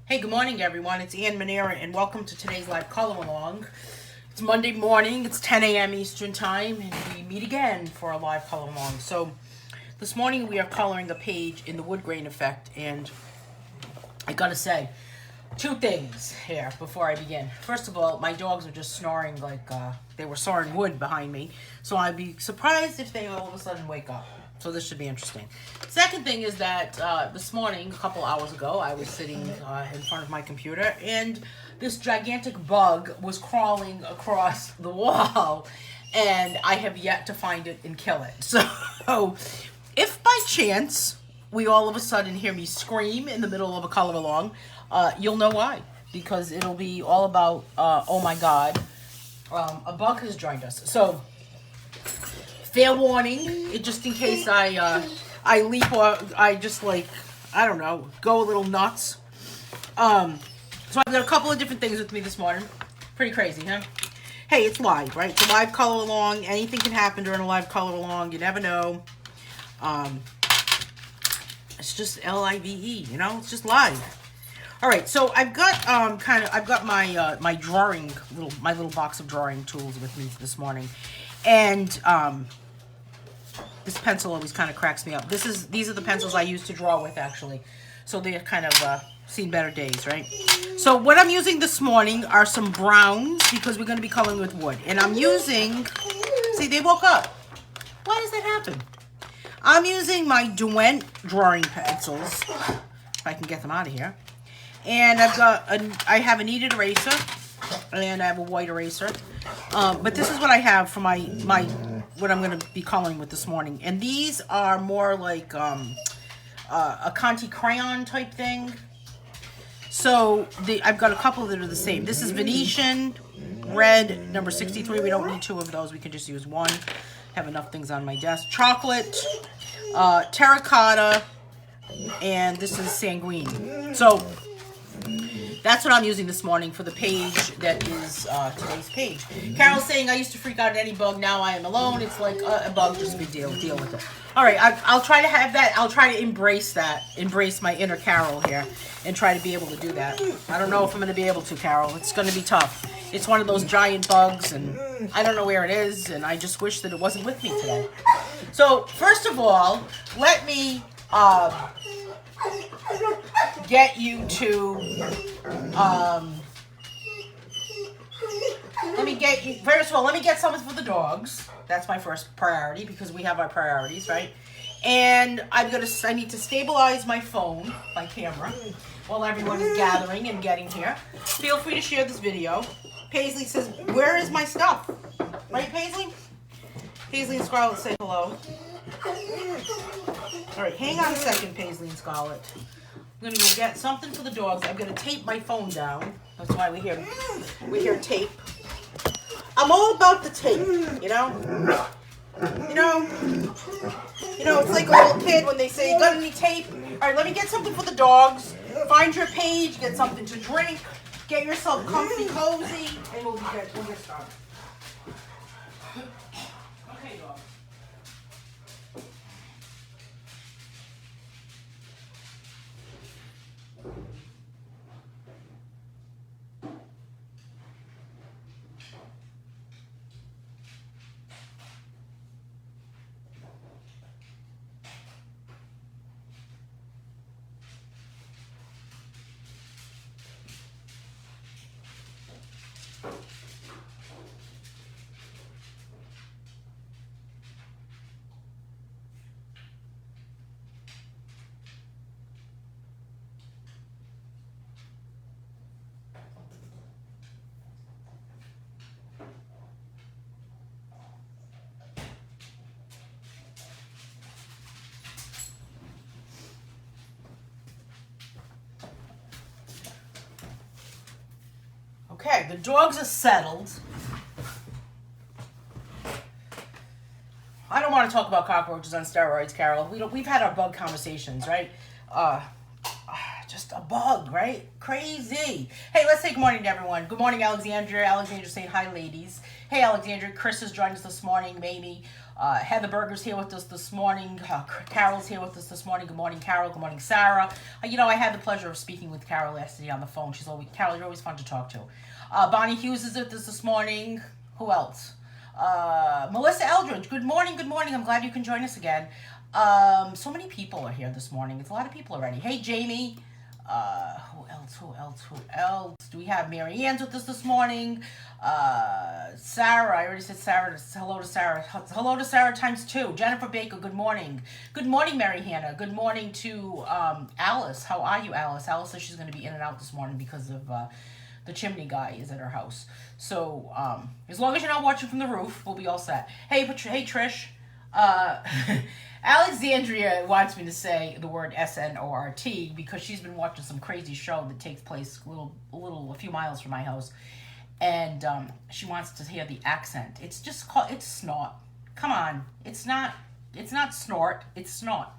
Hey, good morning, everyone. It's Anne Manera, and welcome to today's live color along. It's Monday morning. It's 10 a.m. Eastern Time, and we meet again for a live color along. So, this morning we are coloring a page in the wood grain effect, and I gotta say, two things here before I begin. First of all, my dogs are just snoring like they were sawing wood behind me, so I'd be surprised if they all of a sudden wake up. So this should be interesting. Second thing is that this morning, a couple hours ago, I was sitting in front of my computer, and this gigantic bug was crawling across the wall, and I have yet to find it and kill it. So if by chance we all of a sudden hear me scream in the middle of a color along, you'll know why. Because it'll be all about, oh my God, a bug has joined us. So fair warning, just in case I leap or I just I don't know, go a little nuts. So I've got a couple of different things with me this morning. Pretty crazy, huh? Hey, it's live, right? It's a live color along. Anything can happen during a live color along. You never know. It's just LIVE, you know? It's just live. All right, so I've got I've got my my little box of drawing tools with me this morning. And this pencil always kind of cracks me up. These are the pencils I used to draw with, actually. So they're kind of seen better days, right? So what I'm using this morning are some browns because we're going to be coloring with wood. And I'm using, see, they woke up. Why does that happen? I'm using my Duent drawing pencils, if I can get them out of here. And I have a kneaded eraser, and I have a white eraser. But this is what I have for my what I'm going to be coloring with this morning. And these are more like a Conti crayon type thing. So I've got a couple that are the same. This is Venetian red, number 63. We don't need two of those. We can just use one. Have enough things on my desk. Chocolate, terracotta, and this is sanguine. So that's what I'm using this morning for the page that is today's page. Carol's saying, I used to freak out at any bug. Now I am alone. It's like a bug, just a big deal. Deal with it. All right, I'll try to have that. I'll try to embrace that. Embrace my inner Carol here and try to be able to do that. I don't know if I'm going to be able to, Carol. It's going to be tough. It's one of those giant bugs, and I don't know where it is, and I just wish that it wasn't with me today. So, first of all, let me get you to first of all, let me get something for the dogs. That's my first priority because we have our priorities, right? And I need to stabilize my phone, my camera, while everyone is gathering and getting here. Feel free to share this video. Paisley says, where is my stuff? Right, Paisley? Paisley and Scarlett say hello. All right, hang on a second, Paisley and Scarlett. I'm going to go get something for the dogs. I'm going to tape my phone down. That's why we hear tape. I'm all about the tape, you know? It's like a little kid when they say, you got any tape? All right, let me get something for the dogs. Find your page, get something to drink, get yourself comfy, cozy, and we'll get started. Okay, dogs. Okay, the dogs are settled. I don't want to talk about cockroaches on steroids, Carol. We've had our bug conversations, right? Just a bug, right? Crazy. Hey, let's say good morning to everyone. Good morning, Alexandra. Alexandra saying hi, ladies. Hey, Alexandra. Chris has joined us this morning, maybe. Heather Berger's here with us this morning. Carol's here with us this morning. Good morning, Carol. Good morning, Sarah. I had the pleasure of speaking with Carol yesterday on the phone. Carol, you're always fun to talk to. Bonnie Hughes is with us this morning. Who else? Melissa Eldridge. Good morning. Good morning. I'm glad you can join us again. So many people are here this morning. It's a lot of people already. Hey, Jamie. Who else? Do we have Mary Ann's with us this morning? Sarah, I already said Sarah. Hello to Sarah. Hello to Sarah times 2. Jennifer Baker, good morning. Good morning, Mary Hannah. Good morning to Alice. How are you, Alice? Alice says she's going to be in and out this morning because of the chimney guy is at her house. So as long as you're not watching from the roof, we'll be all set. Hey, Trish. Alexandria wants me to say the word SNORT because she's been watching some crazy show that takes place a few miles from my house, and she wants to hear the accent. It's snort. Come on, it's not snort. It's snort.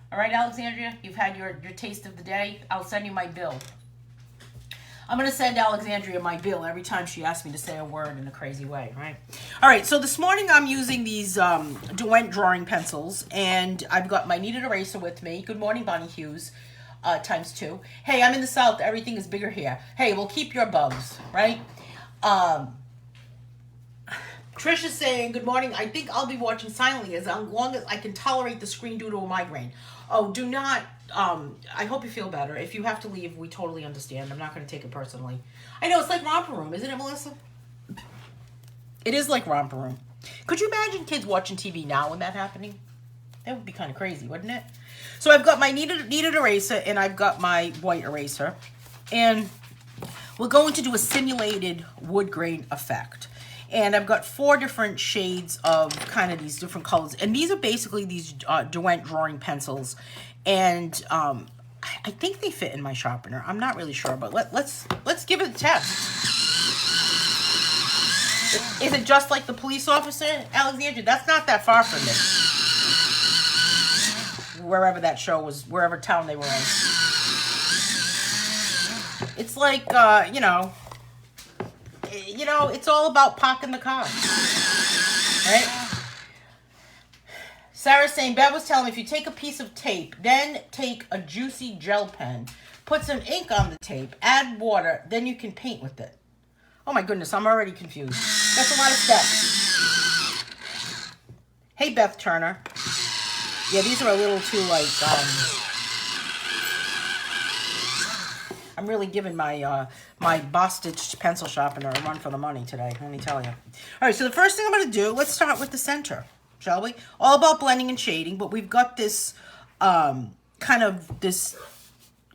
All right, Alexandria, you've had your taste of the day. I'll send you my bill. I'm going to send Alexandria my bill every time she asks me to say a word in a crazy way, right? All right, so this morning I'm using these Duent drawing pencils, and I've got my kneaded eraser with me. Good morning, Bonnie Hughes, times 2. Hey, I'm in the South. Everything is bigger here. Hey, we'll keep your bugs, right? Trish is saying, good morning. I think I'll be watching silently as long as I can tolerate the screen due to a migraine. Oh, do not... I hope you feel better. If you have to leave, we totally understand. I'm not going to take it personally. I know, it's like Romper Room, isn't it, Melissa? It is like Romper Room. Could you imagine kids watching TV now when that happening? That would be kind of crazy, wouldn't it? So I've got my kneaded eraser, and I've got my white eraser. And we're going to do a simulated wood grain effect. And I've got 4 different shades of kind of these different colors. And these are basically these Duent drawing pencils. And I think they fit in my sharpener. I'm not really sure, but let's give it a test. Is it just like the police officer, Alexandria? That's not that far from it. Wherever that show was, wherever town they were in. It's like, it's all about parking the car, right? Sarah's saying, Bev was telling me if you take a piece of tape, then take a juicy gel pen, put some ink on the tape, add water, then you can paint with it. Oh my goodness, I'm already confused. That's a lot of steps. Hey, Beth Turner. Yeah, these are a little too, I'm really giving my my Boss-Stitch pencil sharpener a run for the money today, let me tell you. All right, so the first thing I'm going to do, let's start with the center, shall we? All about blending and shading, but we've got this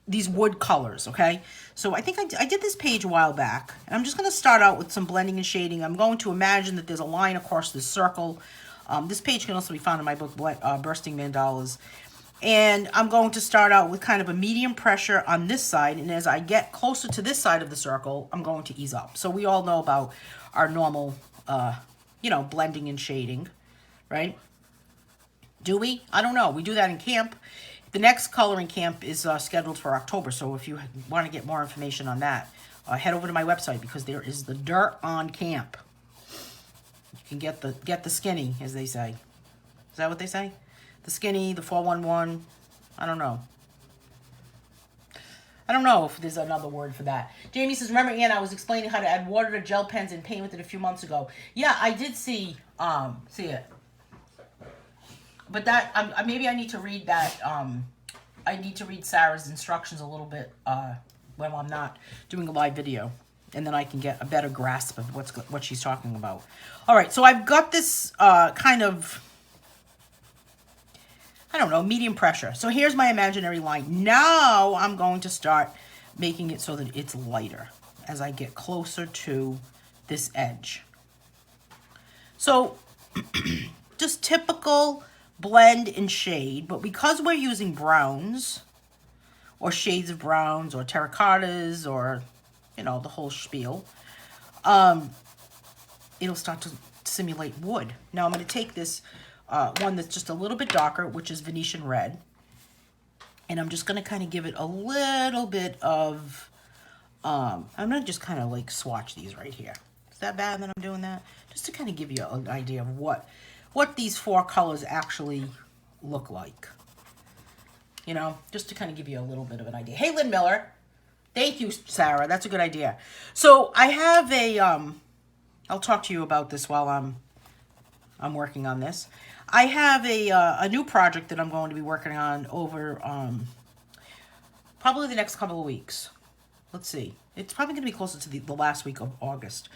these wood colors, okay? So I think I did this page a while back, and I'm just going to start out with some blending and shading. I'm going to imagine that there's a line across this circle. This page can also be found in my book, Bursting Mandalas. And I'm going to start out with kind of a medium pressure on this side, and as I get closer to this side of the circle, I'm going to ease up. So we all know about our normal, blending and shading, right? Do we? I don't know. We do that in camp. The next coloring camp is scheduled for October, so if you want to get more information on that, head over to my website because there is the dirt on camp. You can get the skinny, as they say. Is that what they say? The skinny, the 411. I don't know. I don't know if there's another word for that. Jamie says, remember, Anne, I was explaining how to add water to gel pens and paint with it a few months ago. Yeah, I did see it. But that, maybe I need to read that. I need to read Sarah's instructions a little bit when I'm not doing a live video. And then I can get a better grasp of what she's talking about. All right, so I've got this kind of, I don't know, medium pressure. So here's my imaginary line. Now I'm going to start making it so that it's lighter as I get closer to this edge. So just typical blend and shade, but because we're using browns or shades of browns or terracottas or, the whole spiel, it'll start to simulate wood. Now I'm going to take this one that's just a little bit darker, which is Venetian red. And I'm just going to kind of give it a little bit of, I'm going to just kind of like swatch these right here. Is that bad that I'm doing that? Just to kind of give you an idea of what what these 4 colors actually look like. You know, just to kind of give you a little bit of an idea. Hey, Lynn Miller. Thank you, Sarah. That's a good idea. So I have a, I'll talk to you about this while I'm working on this. I have a new project that I'm going to be working on over probably the next couple of weeks. Let's see. It's probably going to be closer to the last week of August.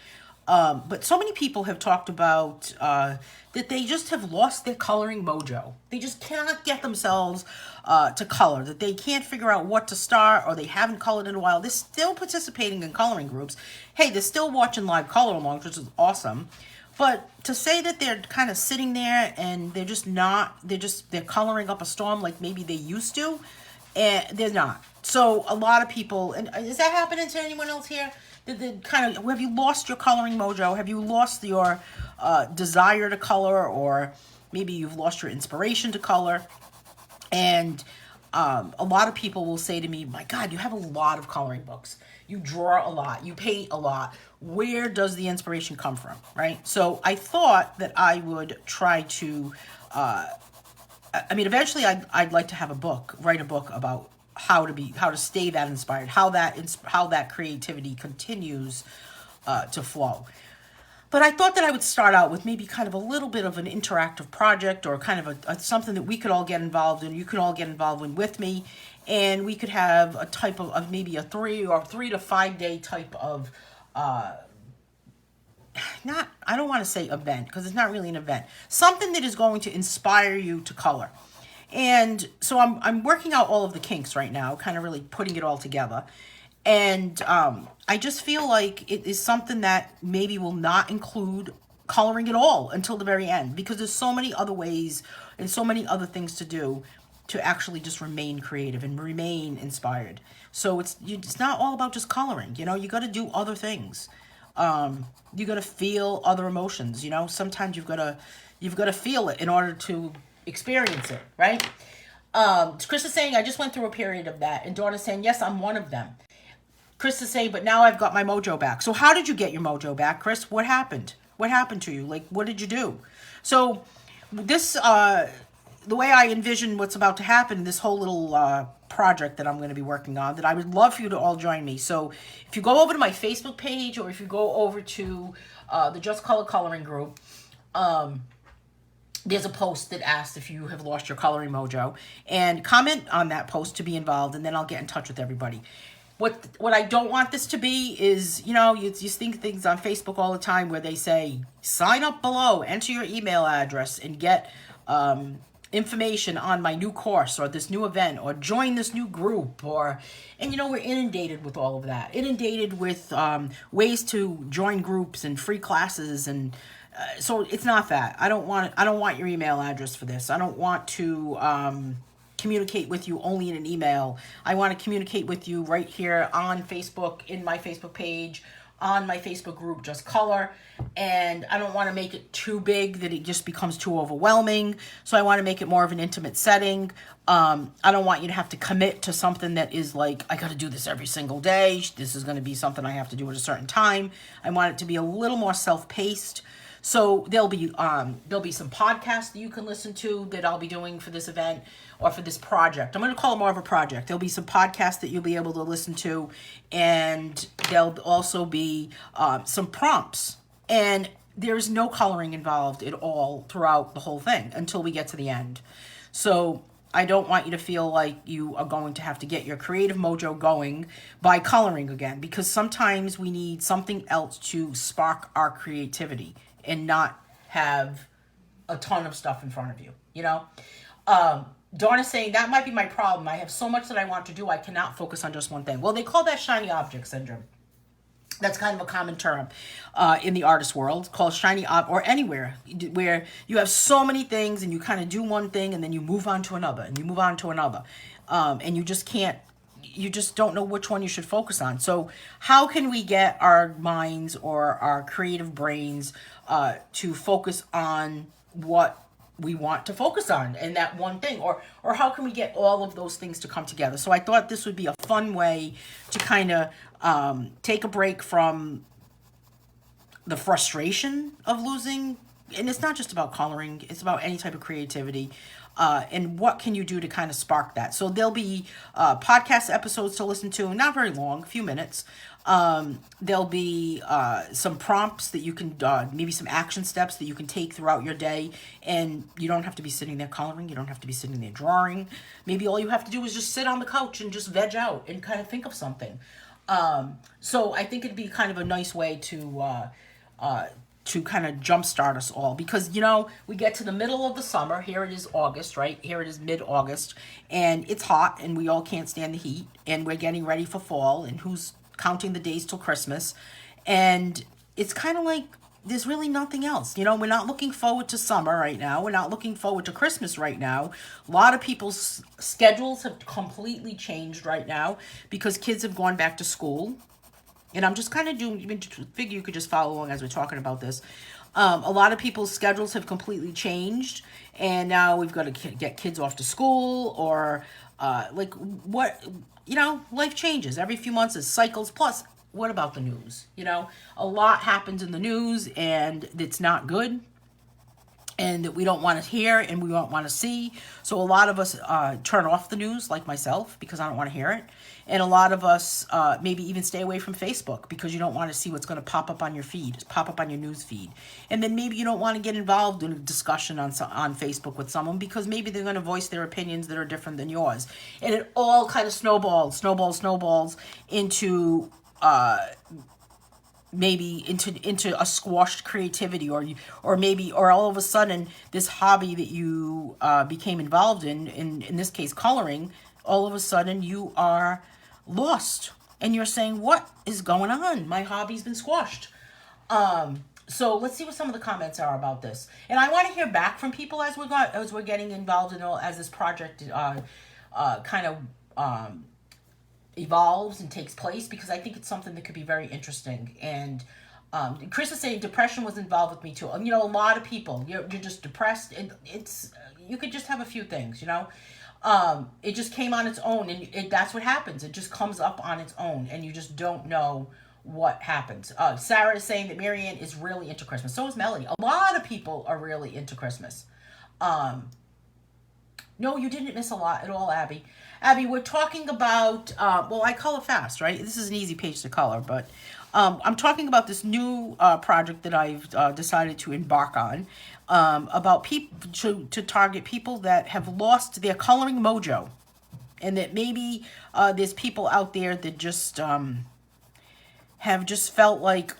But so many people have talked about that they just have lost their coloring mojo. They just cannot get themselves to color, that they can't figure out what to start, or they haven't colored in a while. They're still participating in coloring groups. Hey, they're still watching live color alongs, which is awesome. But to say that they're kind of sitting there and they're just not, they're coloring up a storm like maybe they used to, and they're not. So a lot of people, and is that happening to anyone else here? Have you lost your coloring mojo? Have you lost your desire to color, or maybe you've lost your inspiration to color? And a lot of people will say to me, my God, you have a lot of coloring books. You draw a lot. You paint a lot. Where does the inspiration come from, right? So I thought that I would try to, eventually I'd like to have write a book about how to stay that inspired, how that creativity continues to flow. But I thought that I would start out with maybe kind of a little bit of an interactive project, or kind of something that we could all get involved in. You could all get involved in with me, and we could have a type of maybe a 3 to 5 day type of I don't want to say event, because it's not really an event. Something that is going to inspire you to color. And so I'm working out all of the kinks right now, kind of really putting it all together. And I just feel like it is something that maybe will not include coloring at all until the very end, because there's so many other ways and so many other things to do to actually just remain creative and remain inspired. So it's not all about just coloring. You know, you got to do other things. You got to feel other emotions. You know, sometimes you've got to feel it in order to experience it, right? Chris is saying, I just went through a period of that. And Dawn is saying, yes, I'm one of them. Chris is saying, but now I've got my mojo back. So how did you get your mojo back, Chris? What happened? What happened to you? Like, what did you do? So this, the way I envision what's about to happen, this whole little project that I'm going to be working on, that I would love for you to all join me. So if you go over to my Facebook page, or if you go over to the Just Color Coloring group, there's a post that asks if you have lost your coloring mojo, and comment on that post to be involved, and then I'll get in touch with everybody. What I don't want this to be is, you know, you think things on Facebook all the time where they say, sign up below, enter your email address, and get information on my new course or this new event, or join this new group, and you know, we're inundated with all of that, inundated with ways to join groups and free classes, and so it's not that. I don't want your email address for this. I don't want to communicate with you only in an email. I want to communicate with you right here on Facebook, in my Facebook page, on my Facebook group, Just Color. And I don't want to make it too big that it just becomes too overwhelming. So I want to make it more of an intimate setting. I don't want you to have to commit to something that is like, I got to do this every single day. This is going to be something I have to do at a certain time. I want it to be a little more self-paced. So there'll be some podcasts that you can listen to that I'll be doing for this event, or for this project. I'm going to call it more of a project. There'll be some podcasts that you'll be able to listen to, and there'll also be some prompts. And there's no coloring involved at all throughout the whole thing until we get to the end. So I don't want you to feel like you are going to have to get your creative mojo going by coloring again, because sometimes we need something else to spark our creativity and not have a ton of stuff in front of you, you know? Dawn is saying, that might be my problem. I have so much that I want to do, I cannot focus on just one thing. Well, they call that shiny object syndrome. That's kind of a common term in the artist world, called shiny or anywhere, where you have so many things and you kind of do one thing and then you move on to another and you move on to another. And you just don't know which one you should focus on. So how can we get our minds or our creative brains to focus on what we want to focus on, and that one thing, or how can we get all of those things to come together? So I thought this would be a fun way to kind of take a break from the frustration of losing and it's not just about coloring, it's about any type of creativity. And what can you do to kind of spark that? So there'll be podcast episodes to listen to, not very long, a few minutes. There'll be some prompts that you can, maybe some action steps that you can take throughout your day. And you don't have to be sitting there coloring. You don't have to be sitting there drawing. Maybe all you have to do is just sit on the couch and just veg out and kind of think of something. So I think it'd be kind of a nice way to kind of jumpstart us all, because we get to the middle of the summer. Here it is August, right? Here it is mid-August, and it's hot, and we all can't stand the heat, and we're getting ready for fall, and who's counting the days till Christmas? And it's kind of like there's really nothing else. We're not looking forward to summer right now. We're not looking forward to Christmas right now. A lot of people's schedules have completely changed right now because kids have gone back to school. And I'm just kind of figure you could just follow along as we're talking about this. A lot of people's schedules have completely changed, and now we've got to get kids off to school, or life changes. Every few months is cycles. Plus, what about the news? A lot happens in the news, and it's not good, and that we don't want to hear and we don't want to see. So a lot of us turn off the news, like myself, because I don't want to hear it. And a lot of us maybe even stay away from Facebook because you don't want to see what's going to pop up on your feed, pop up on your news feed. And then maybe you don't want to get involved in a discussion on Facebook with someone because maybe they're going to voice their opinions that are different than yours. And it all kind of snowballs into maybe into a squashed creativity, or all of a sudden this hobby that you became involved in this case coloring, all of a sudden you are lost and you're saying, what is going on? My hobby's been squashed. So let's see what some of the comments are about this. And I want to hear back from people as we're getting involved as this project kind of evolves and takes place, because I think it's something that could be very interesting. And Chris is saying depression was involved with me too. A lot of people, you're just depressed, and you could just have a few things, it just came on its own, and that's what happens. It just comes up on its own, and you just don't know what happens. Sarah is saying that Marianne is really into Christmas. So is Melody. A lot of people are really into Christmas. No, you didn't miss a lot at all, Abby. Abby, we're talking about, I color fast, right? This is an easy page to color, but I'm talking about this new project that I've decided to embark on, about people to target people that have lost their coloring mojo, and that maybe there's people out there that just have just felt like,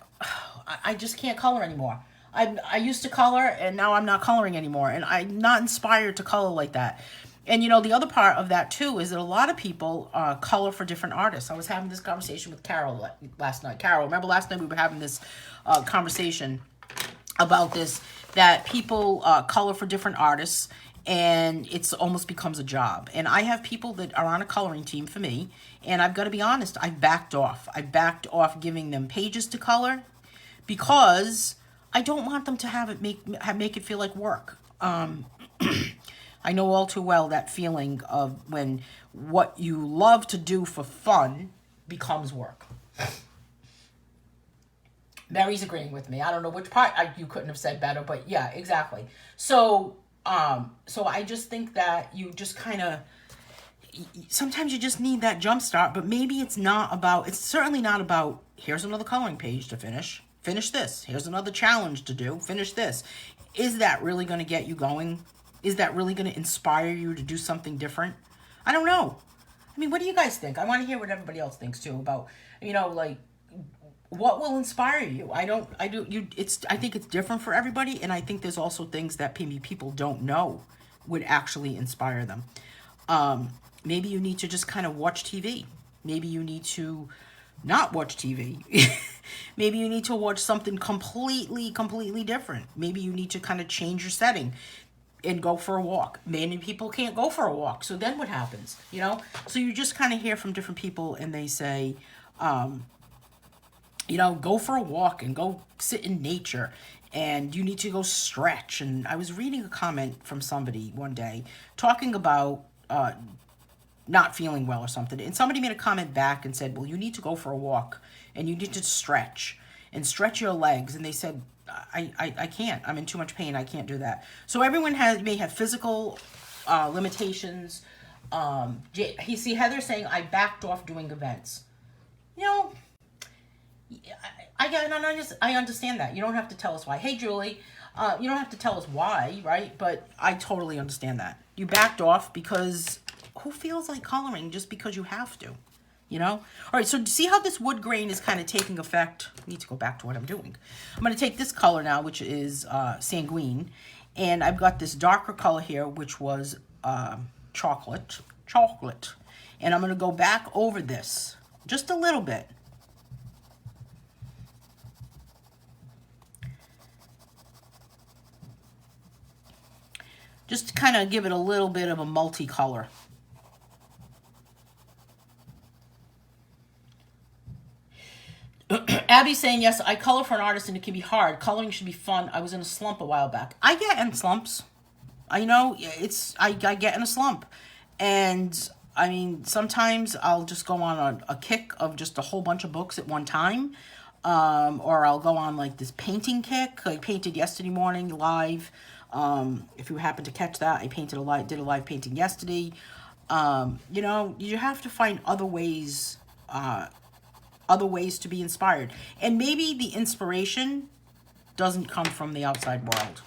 I just can't color anymore. I used to color, and now I'm not coloring anymore, and I'm not inspired to color like that. And the other part of that too is that a lot of people color for different artists. I was having this conversation with Carol last night. Carol, remember last night we were having this conversation about this, that people color for different artists, and it's almost becomes a job. And I have people that are on a coloring team for me, and I've got to be honest, I backed off. I backed off giving them pages to color because I don't want them to have it make it feel like work. I know all too well that feeling of when what you love to do for fun becomes work. Mary's agreeing with me. I don't know which part you couldn't have said better, but yeah, exactly. So I just think that you just kind of, sometimes you just need that jump start, but maybe it's certainly not about, here's another coloring page to finish this. Here's another challenge to do, finish this. Is that really going to get you going? Is that really going to inspire you to do something different? I don't know. I mean, what do you guys think? I want to hear what everybody else thinks too about, what will inspire you? I think it's different for everybody, and I think there's also things that maybe people don't know would actually inspire them. Maybe you need to just kind of watch TV. Maybe you need to not watch TV. Maybe you need to watch something completely different. Maybe you need to kind of change your setting and go for a walk. Many people can't go for a walk, so then what happens? So you just kind of hear from different people, and they say, go for a walk and go sit in nature, and you need to go stretch. And I was reading a comment from somebody one day talking about not feeling well or something, and somebody made a comment back and said, well, you need to go for a walk and you need to stretch your legs. And they said, I can't. I'm in too much pain. I can't do that. So everyone may have physical limitations. See Heather saying I backed off doing events. You know, I understand that. You don't have to tell us why. Hey, Julie, you don't have to tell us why, right? But I totally understand that. You backed off because who feels like coloring just because you have to? You know? All right, so see how this wood grain is kind of taking effect? I need to go back to what I'm doing. I'm going to take this color now, which is sanguine, and I've got this darker color here, which was chocolate, and I'm going to go back over this just a little bit. Just to kind of give it a little bit of a multicolor. Abby's saying, yes, I color for an artist and it can be hard. Coloring should be fun. I was in a slump a while back. I get in slumps. I get in a slump. And I mean, sometimes I'll just go on a kick of just a whole bunch of books at one time. Or I'll go on like this painting kick. I painted yesterday morning live. If you happen to catch that, I did a live painting yesterday. You know, you have to find other ways to be inspired. And maybe the inspiration doesn't come from the outside world.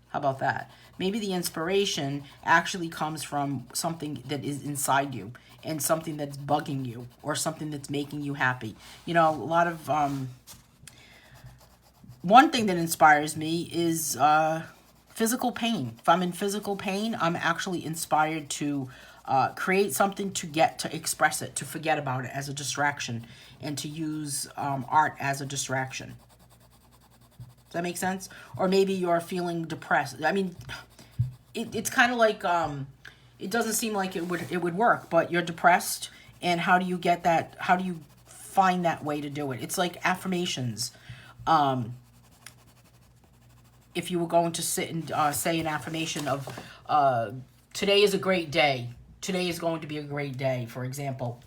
How about that? Maybe the inspiration actually comes from something that is inside you and something that's bugging you or something that's making you happy. You know, a lot of, one thing that inspires me is physical pain. If I'm in physical pain, I'm actually inspired to create something to express it, to forget about it as a distraction, and to use art as a distraction. Does that make sense? Or maybe you're feeling depressed. I mean, it's kind of like, it doesn't seem like it would work, but you're depressed, and how do you get that? How do you find that way to do it? It's like affirmations. If you were going to sit and say an affirmation of, today is a great day. Today is going to be a great day, for example.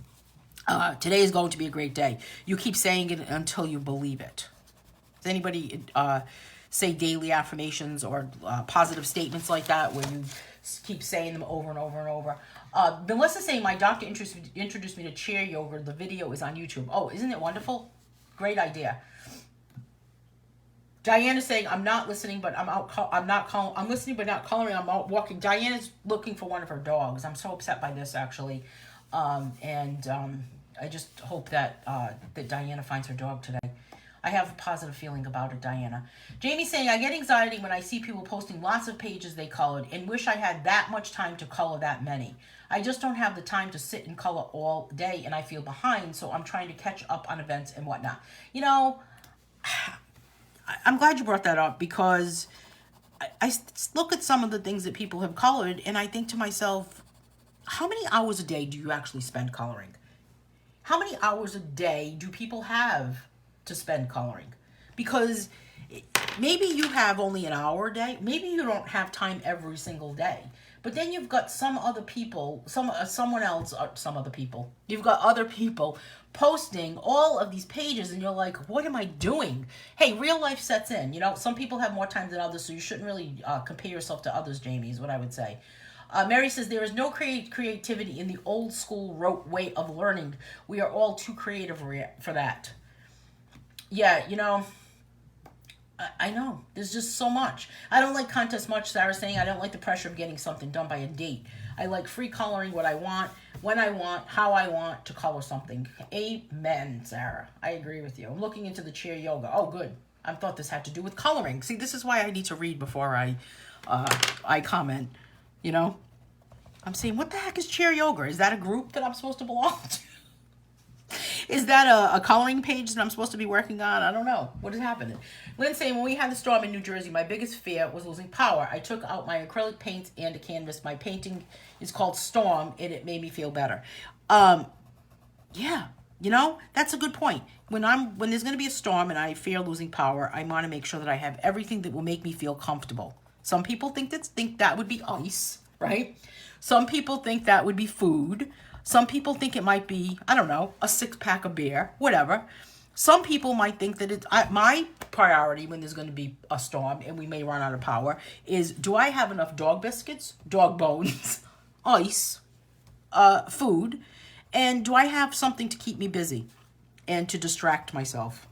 Today is going to be a great day. You keep saying it until you believe it. Does anybody say daily affirmations or positive statements like that where you keep saying them over and over and over? Melissa's saying, my doctor introduced me to chair yoga. The video is on YouTube. Oh, isn't it wonderful? Great idea. Diana's saying, I'm not listening, but I'm listening, but not coloring. I'm out walking. Diana's looking for one of her dogs. I'm so upset by this, actually. I just hope that Diana finds her dog today. I have a positive feeling about it, Diana. Jamie's saying, I get anxiety when I see people posting lots of pages they colored and wish I had that much time to color that many. I just don't have the time to sit and color all day, and I feel behind, so I'm trying to catch up on events and whatnot. You know, I'm glad you brought that up, because I look at some of the things that people have colored, and I think to myself, how many hours a day do you actually spend coloring? How many hours a day do people have to spend coloring? Because maybe you have only an hour a day. Maybe you don't have time every single day. But then you've got some other people, you've got other people posting all of these pages, and you're like, what am I doing? Hey, real life sets in. You know, some people have more time than others, so you shouldn't really compare yourself to others, Jamie, is what I would say. Mary says, there is no creativity in the old school rote way of learning. We are all too creative for that. Yeah, you know, I know. There's just so much. I don't like contests much, Sarah's saying. I don't like the pressure of getting something done by a date. I like free coloring what I want, when I want, how I want to color something. Amen, Sarah. I agree with you. I'm looking into the chair yoga. Oh, good. I thought this had to do with coloring. See, this is why I need to read before I comment, you know? I'm saying, what the heck is chair yoga? Is that a group that I'm supposed to belong to? Is that a coloring page that I'm supposed to be working on? I don't know. What is happening? Lynn's saying, when we had the storm in New Jersey, my biggest fear was losing power. I took out my acrylic paints and a canvas. My painting is called Storm, and it made me feel better. Yeah, you know, that's a good point. When there's going to be a storm and I fear losing power, I want to make sure that I have everything that will make me feel comfortable. Some people think that would be ice, right? Some people think that would be food. Some people think it might be, I don't know, a 6-pack of beer, whatever. Some people might think that my priority when there's going to be a storm and we may run out of power is, do I have enough dog biscuits, dog bones, ice, food, and do I have something to keep me busy and to distract myself?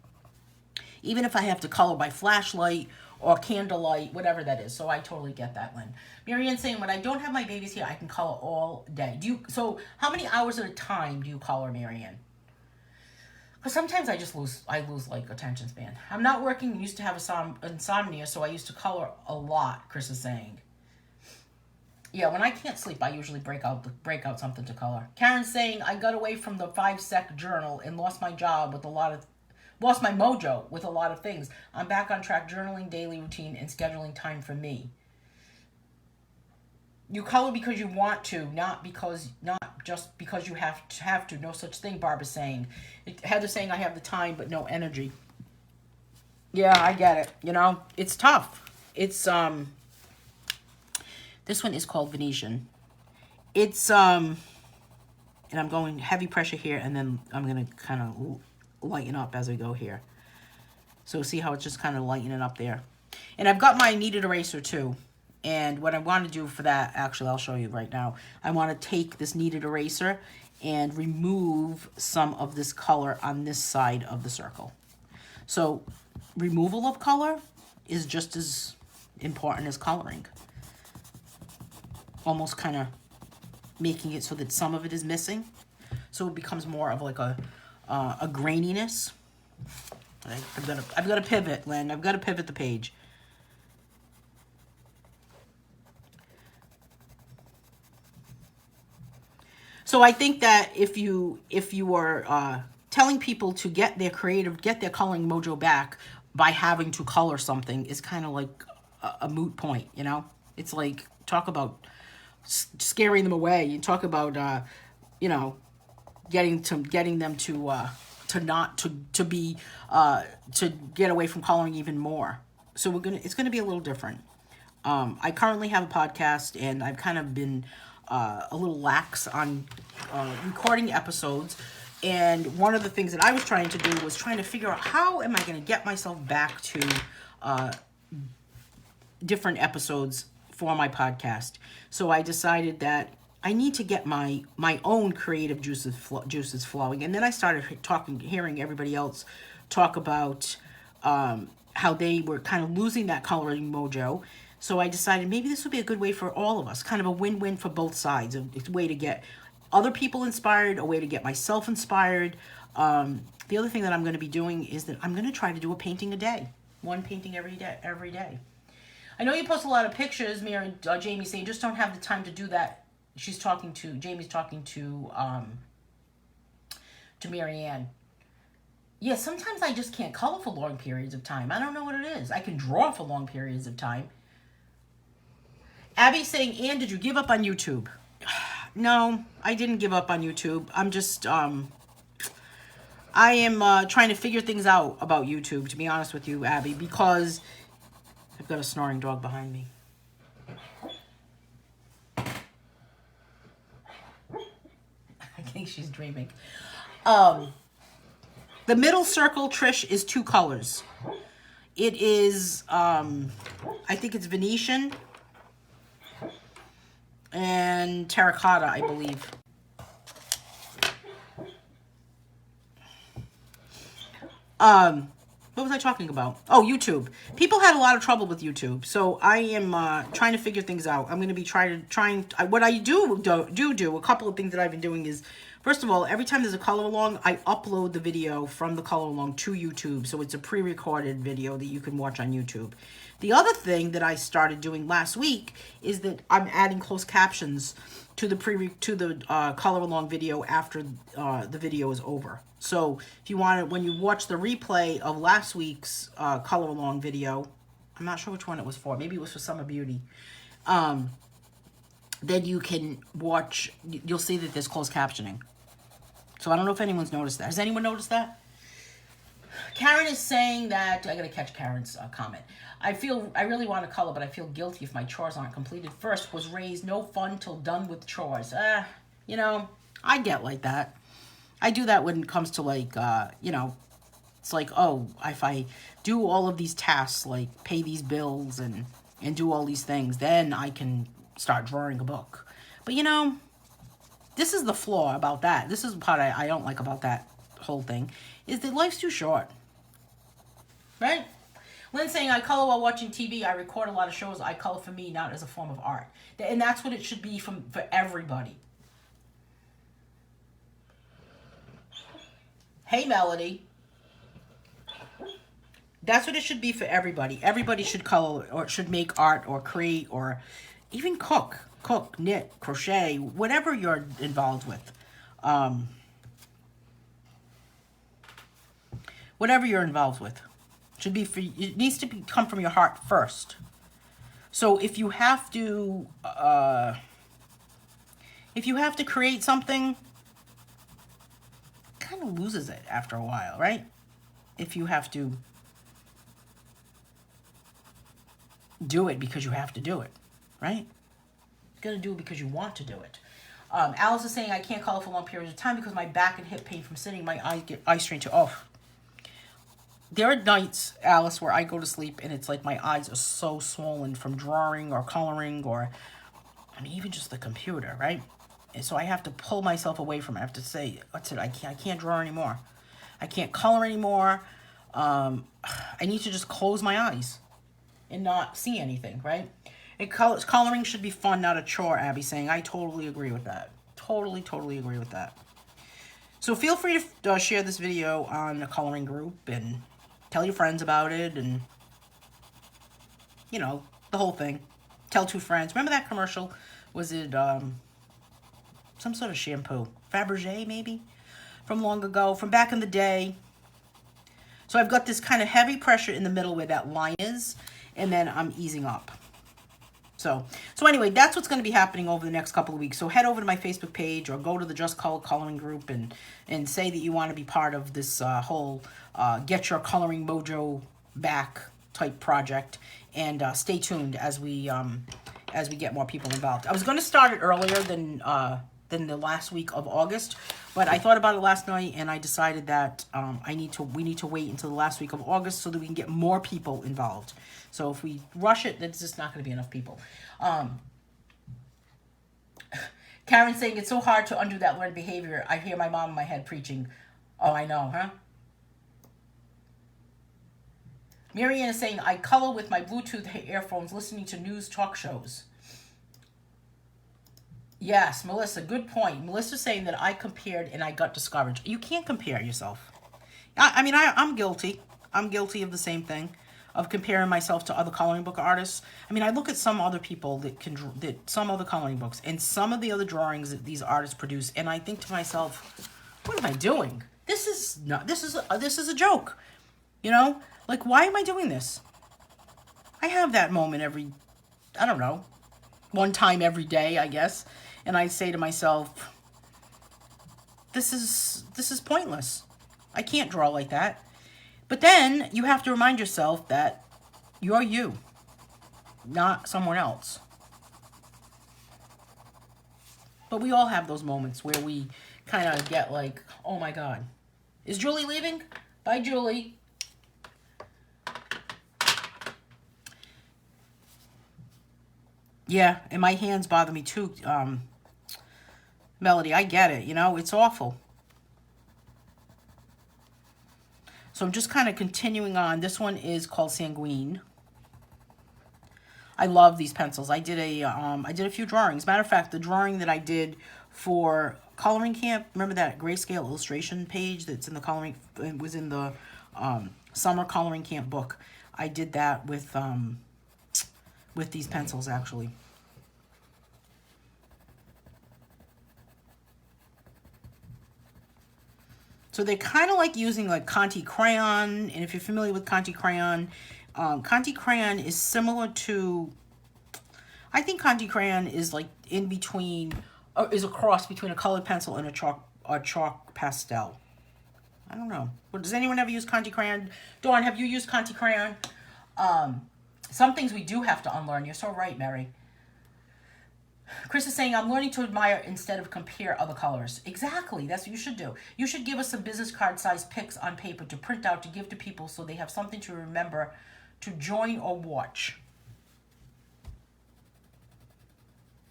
Even if I have to color by flashlight or candlelight, whatever that is. So I totally get that, Lynn. Marianne saying, when I don't have my babies here, I can color all day. So how many hours at a time do you color, Marianne? Because sometimes I lose like attention span. I'm not working, used to have insomnia, so I used to color a lot, Chris is saying. Yeah, when I can't sleep, I usually break out something to color. Karen's saying, I got away from the 5-sec journal and lost my mojo with a lot of things. I'm back on track, journaling, daily routine, and scheduling time for me. You color because you want to, not just because you have to. No such thing, Barbara's saying. Heather's saying, I have the time but no energy. Yeah, I get it. You know, it's tough. It's this one is called Venetian. It's and I'm going heavy pressure here, and then I'm gonna kind of lighten up as I go here. So see how it's just kind of lightening up there. And I've got my kneaded eraser too. And what I want to do for that, actually, I'll show you right now. I want to take this kneaded eraser and remove some of this color on this side of the circle. So removal of color is just as important as coloring. Almost kind of making it so that some of it is missing. So it becomes more of like a graininess. Right? I've got to pivot, Lynn. I've got to pivot the page. So I think that if you are telling people to get their coloring mojo back by having to color something is kind of like a moot point, you know? It's like, talk about scaring them away. You talk about, you know, getting them to get away from coloring even more. So it's gonna be a little different. I currently have a podcast, and I've kind of been a little lax on recording episodes. And one of the things that I was trying to do was trying to figure out, how am I going to get myself back to different episodes for my podcast. So I decided that I need to get my own creative juices flowing. And then I started hearing everybody else talk about how they were kind of losing that coloring mojo. So I decided maybe this would be a good way for all of us, kind of a win-win for both sides. It's a way to get other people inspired, a way to get myself inspired. The other thing that I'm going to be doing is that I'm going to try to do a painting a day. One painting every day. I know you post a lot of pictures, Jamie saying, just don't have the time to do that. Jamie's talking to Marianne. Yeah, sometimes I just can't color for long periods of time. I don't know what it is. I can draw for long periods of time. Abby's saying, Anne, did you give up on YouTube? No, I didn't give up on YouTube. I'm just, I am trying to figure things out about YouTube, to be honest with you, Abby, because I've got a snoring dog behind me. I think she's dreaming. The middle circle, Trish, is 2 colors. It is, I think it's Venetian and terracotta, I believe. What was I talking about? Oh, YouTube. People had a lot of trouble with YouTube, so I am trying to figure things out. I'm going to be what I do, a couple of things that I've been doing is, first of all, every time there's a color along, I upload the video from the color along to YouTube, so it's a pre-recorded video that you can watch on YouTube. The other thing that I started doing last week is that I'm adding closed captions to the color along video after the video is over. So if you want to, when you watch the replay of last week's color along video, I'm not sure which one it was for. Maybe it was for Summer Beauty. Then you can watch. You'll see that there's closed captioning. So I don't know if anyone's noticed that. Has anyone noticed that? Karen is saying that, I gotta catch Karen's comment. I really want to color, but I feel guilty if my chores aren't completed. First was raised, no fun till done with chores. You know, I get like that. I do that when it comes to like, you know, It's like, oh, if I do all of these tasks, like pay these bills and do all these things, then I can start drawing a book. But you know, this is the flaw about that. This is the part I don't like about that whole thing, is that life's too short. Right? Lynn's saying, I color while watching TV. I record a lot of shows. I color for me, not as a form of art. And that's what it should be for everybody. Hey, Melody. That's what it should be for everybody. Everybody should color or should make art or create or even cook. Cook, knit, crochet, whatever you're involved with. Whatever you're involved with. Should be for, it needs to come from your heart first. So if you have to create something, it kind of loses it after a while, right? If you have to do it because you have to do it, right? You're gonna do it because you want to do it. Alice is saying, I can't color for long periods of time because my back and hip pain from sitting, my eyes get eye strain too. Oh. There are nights, Alice, where I go to sleep and it's like my eyes are so swollen from drawing or coloring or, I mean, even just the computer, right? And so I have to pull myself away from it. I have to say, that's it, I can't draw anymore. I can't color anymore. I need to just close my eyes and not see anything, right? And coloring should be fun, not a chore, Abby's saying. I totally agree with that. Totally agree with that. So feel free to share this video on the coloring group and tell your friends about it and, you know, the whole thing. Tell 2 friends. Remember that commercial? Was it some sort of shampoo? Fabergé, maybe? From long ago, from back in the day. So I've got this kind of heavy pressure in the middle where that line is, and then I'm easing up. So anyway, that's what's going to be happening over the next couple of weeks. So head over to my Facebook page or go to the Just Color coloring group and say that you want to be part of this whole Get Your Coloring Mojo Back type project. And stay tuned as we get more people involved. I was going to start it earlier than the last week of August, but I thought about it last night and I decided that we need to wait until the last week of August so that we can get more people involved. So if we rush it, there's just not going to be enough people. Karen's saying, it's so hard to undo that learned behavior. I hear my mom in my head preaching. Oh, I know, huh? Marianne is saying, I color with my Bluetooth earphones listening to news talk shows. Yes, Melissa, good point. Melissa's saying that I compared and I got discouraged. You can't compare yourself. I mean, I'm guilty. I'm guilty of the same thing, of comparing myself to other coloring book artists. I mean, I look at some other people that some other coloring books and some of the other drawings that these artists produce, and I think to myself, what am I doing? This is a joke. You know, like, why am I doing this? I have that moment I don't know, one time every day, I guess, and I say to myself, this is pointless. I can't draw like that. But then you have to remind yourself that you're you, not someone else. But we all have those moments where we kind of get like, oh my God, is Julie leaving? Bye, Julie. Yeah, and my hands bother me too, Melody. I get it, you know, it's awful. So I'm just kind of continuing on. This one is called Sanguine. I love these pencils. I did a few drawings. Matter of fact, the drawing that I did for coloring camp, remember that grayscale illustration page that's in the coloring, it was in the summer coloring camp book. I did that with these pencils actually. So they're kind of like using like Conti crayon, and if you're familiar with Conti crayon is similar to, I think Conti crayon is like in between, is a cross between a colored pencil and a chalk pastel. I don't know. Does anyone ever use Conti crayon? Dawn, have you used Conti crayon? Some things we do have to unlearn. You're so right, Mary. Chris is saying, I'm learning to admire instead of compare other colors. Exactly. That's what you should do. You should give us some business card size pics on paper to print out to give to people so they have something to remember to join or watch.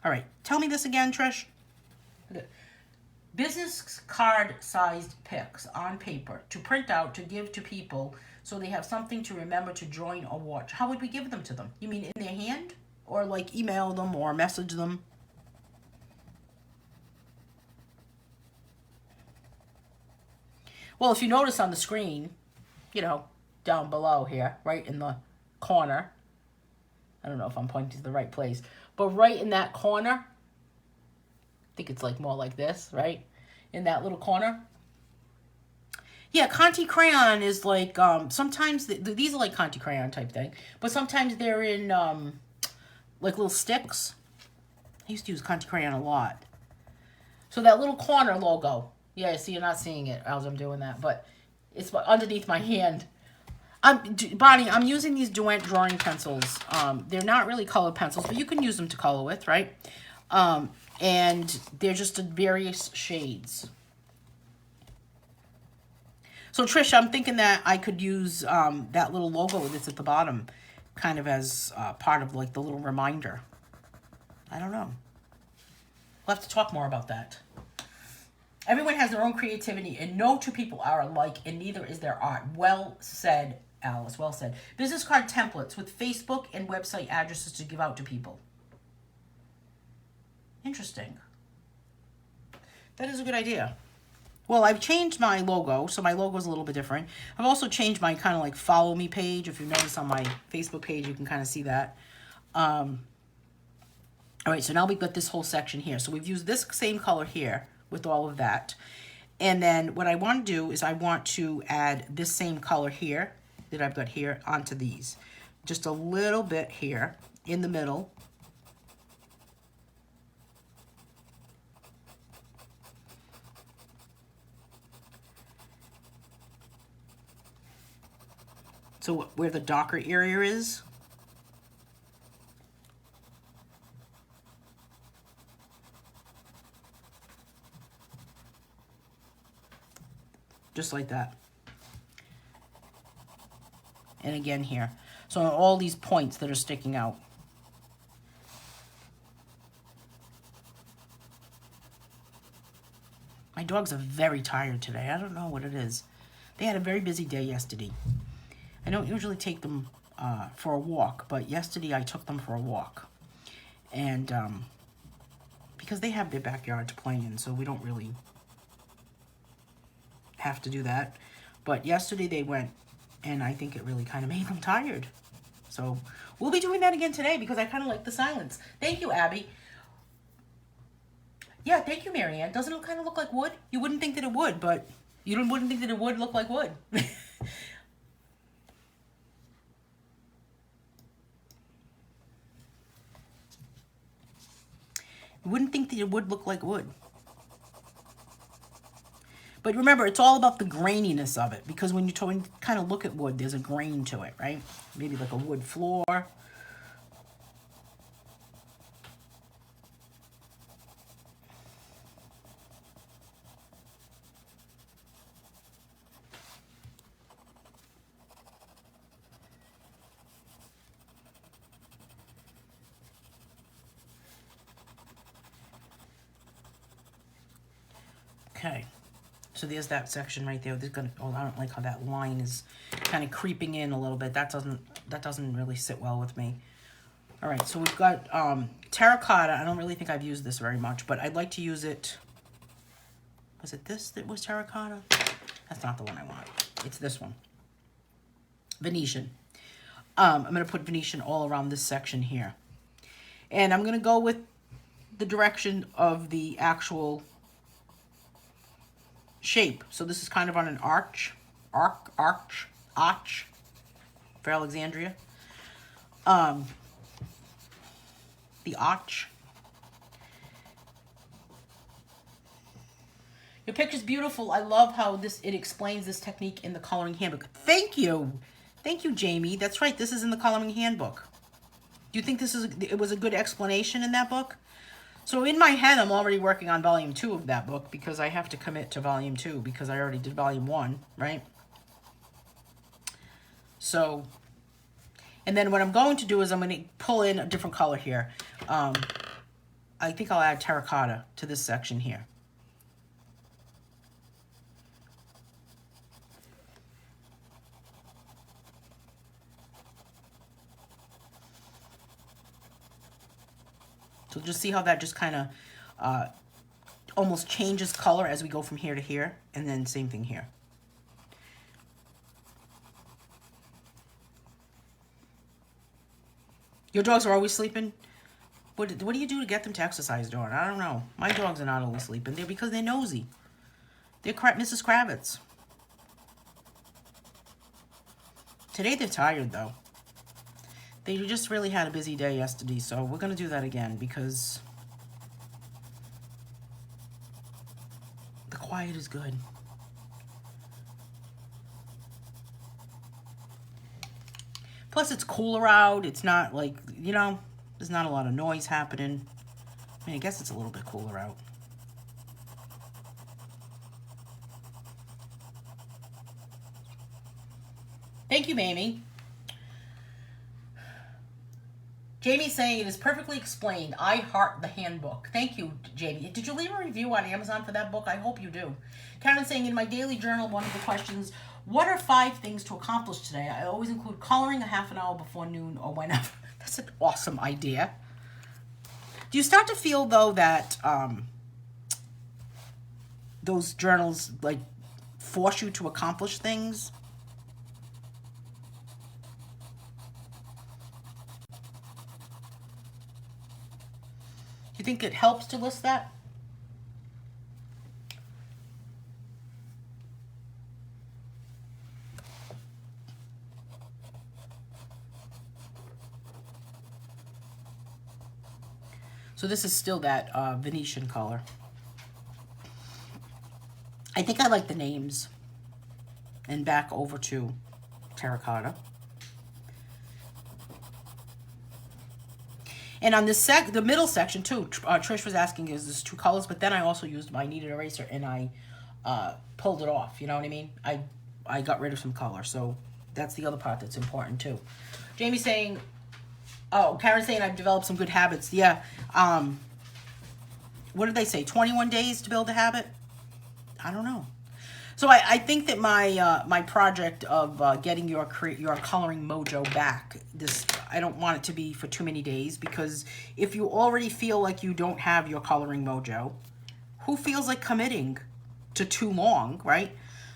All right. Tell me this again, Trish. Business card sized pics on paper to print out to give to people so they have something to remember to join or watch. How would we give them to them? You mean in their hand? Or like email them or message them? Well, if you notice on the screen, you know, down below here, right in the corner. I don't know if I'm pointing to the right place. But right in that corner, I think it's like more like this, right? In that little corner. Yeah, Conti crayon is like, sometimes, these are like Conti crayon type thing. But sometimes they're in, like little sticks. I used to use Conti crayon a lot. So that little corner logo. Yeah, see, you're not seeing it as I'm doing that. But it's underneath my hand. Bonnie, I'm using these Duet drawing pencils. They're not really colored pencils, but you can use them to color with, right? And they're just various shades. So, Trish, I'm thinking that I could use that little logo that's at the bottom kind of as part of like the little reminder. I don't know. We'll have to talk more about that. Everyone has their own creativity, and no two people are alike, and neither is their art. Well said, Alice. Well said. Business card templates with Facebook and website addresses to give out to people. Interesting. That is a good idea. Well, I've changed my logo, so my logo is a little bit different. I've also changed my kind of like follow me page. If you notice on my Facebook page, you can kind of see that. All right, so now we've got this whole section here. So we've used this same color here with all of that. And then what I want to do is I want to add this same color here that I've got here onto these. Just a little bit here in the middle. So where the darker area is. Just like that. And again here. So on all these points that are sticking out. My dogs are very tired today. I don't know what it is. They had a very busy day yesterday. I don't usually take them for a walk, but yesterday I took them for a walk. And because they have their backyard to play in, so we don't really have to do that. But yesterday they went, and I think it really kind of made them tired. So we'll be doing that again today because I kind of like the silence. Thank you, Abby. Yeah, thank you, Marianne. Doesn't it kind of look like wood? You wouldn't think that it would, but you wouldn't think that it would look like wood. You wouldn't think that it would look like wood. But remember, it's all about the graininess of it, because when you kind of look at wood, there's a grain to it, right? Maybe like a wood floor. Okay. So there's that section right there. Oh, I don't like how that line is kind of creeping in a little bit. That doesn't really sit well with me. All right, so we've got terracotta. I don't really think I've used this very much, but I'd like to use it. Was it this that was terracotta? That's not the one I want. It's this one. Venetian. I'm going to put Venetian all around this section here. And I'm going to go with the direction of the actual shape. So this is kind of on an arch for Alexandria. The arch. Your picture's beautiful. I love how it explains this technique in the coloring handbook. Thank you. Thank you, Jamie. That's right. This is in the coloring handbook. Do you think it was a good explanation in that book? So in my head, I'm already working on volume 2 of that book because I have to commit to volume 2 because I already did volume 1, right? So, and then what I'm going to do is I'm going to pull in a different color here. I think I'll add terracotta to this section here. So just see how that just kind of almost changes color as we go from here to here, and then same thing here. Your dogs are always sleeping? What do you do to get them to exercise, Dawn? I don't know. My dogs are not always sleeping. They're because they're nosy. They're Mrs. Kravitz. Today they're tired, though. They just really had a busy day yesterday, so we're going to do that again because the quiet is good. Plus, it's cooler out. It's not like, you know, there's not a lot of noise happening. I mean, I guess it's a little bit cooler out. Thank you, Mamie. Jamie's saying it is perfectly explained. I heart the handbook. Thank you, Jamie. Did you leave a review on Amazon for that book? I hope you do. Karen's saying, in my daily journal, one of the questions, what are 5 things to accomplish today? I always include coloring a half an hour before noon or whenever. That's an awesome idea. Do you start to feel, though, that those journals, like, force you to accomplish things? Do you think it helps to list that? So this is still that Venetian color. I think I like the names. And back over to terracotta. And on this the middle section too, Trish was asking, is this 2 colors? But then I also used my kneaded eraser and I pulled it off. You know what I mean? I got rid of some color. So that's the other part that's important too. Jamie's saying, oh, Karen's saying I've developed some good habits. Yeah. What did they say? 21 days to build a habit? I don't know. So I think that my project of getting your coloring mojo back, I don't want it to be for too many days, because if you already feel like you don't have your coloring mojo, who feels like committing to too long, right?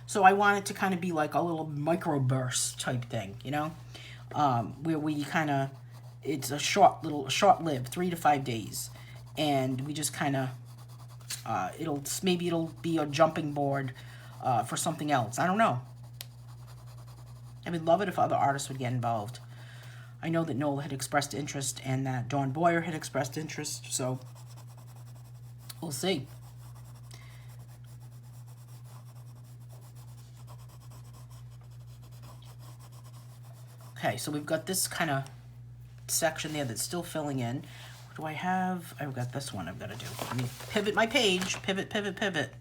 So I want it to kind of be like a little microburst type thing, you know, where we kind of, it's a short-lived 3 to 5 days, and we just kind of maybe it'll be a jumping board for something else. I don't know. I would love it if other artists would get involved. I know that Nola had expressed interest and that Dawn Boyer had expressed interest, so we'll see. Okay, so we've got this kind of section there that's still filling in. What do I have? I've got this one I've got to do. Let me pivot my page. Pivot, pivot, pivot.